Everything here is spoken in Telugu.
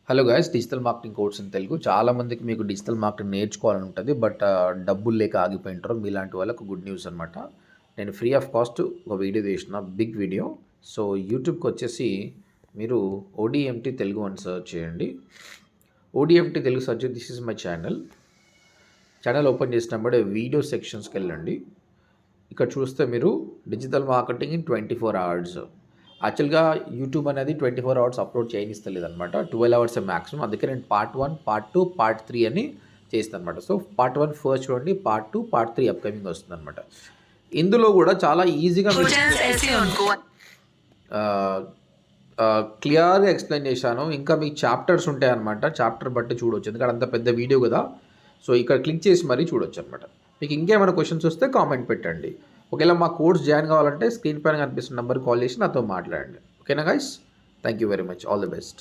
Hello guys, digital marketing course in Telugu. చాలామందికి మీకు డిజిటల్ మార్కెటింగ్ నేర్చుకోవాలని ఉంటుంది. బట్ డబ్బులు లేక ఆగిపోయింటారు. మీలాంటి వాళ్ళకు గుడ్ న్యూస్ అనమాట. నేను ఫ్రీ ఆఫ్ కాస్ట్ ఒక వీడియో చేసిన, బిగ్ వీడియో. సో యూట్యూబ్కి వచ్చేసి మీరు ఓడిఎంటీ తెలుగు అని సర్చ్ చేయండి. ఓడిఎంటీ తెలుగు సర్చ్ చేసి this is my channel open చేసినప్పుడే వీడియో సెక్షన్స్కి వెళ్ళండి. ఇక్కడ చూస్తే మీరు డిజిటల్ మార్కెటింగ్ ఇన్ 24 hours. యాక్చువల్గా యూట్యూబ్ అనేది 24 hours అప్లోడ్ చేయనిస్తలేదు అనమాట. 12 hours మ్యాక్సిమం. అందుకే నేను పార్ట్ 1, పార్ట్ 2, పార్ట్ 3 అని చేస్తాను అనమాట. సో పార్ట్ 1 ఫస్ట్ చూడండి, పార్ట్ 2, పార్ట్ 3 అప్కమింగ్ వస్తుంది అనమాట. ఇందులో కూడా చాలా ఈజీగా క్లియర్గా ఎక్స్ప్లెయిన్ చేశాను. ఇంకా మీకు చాప్టర్స్ ఉంటాయన్నమాట. చాప్టర్ బట్టి చూడవచ్చు, ఎందుకంటే అంత పెద్ద వీడియో కదా. సో ఇక్కడ క్లిక్ చేసి మరీ చూడొచ్చు అనమాట. మీకు ఇంకేమైనా క్వశ్చన్స్ వస్తే కామెంట్ పెట్టండి. ఒకవేళ మా కోర్స్ జాయిన్ కావాలంటే స్క్రీన్ పైన కనిపిస్తున్న నెంబర్కి కాల్ చేసి నాతో మాట్లాడండి. ఓకేనా guys? Thank you very much. All the best.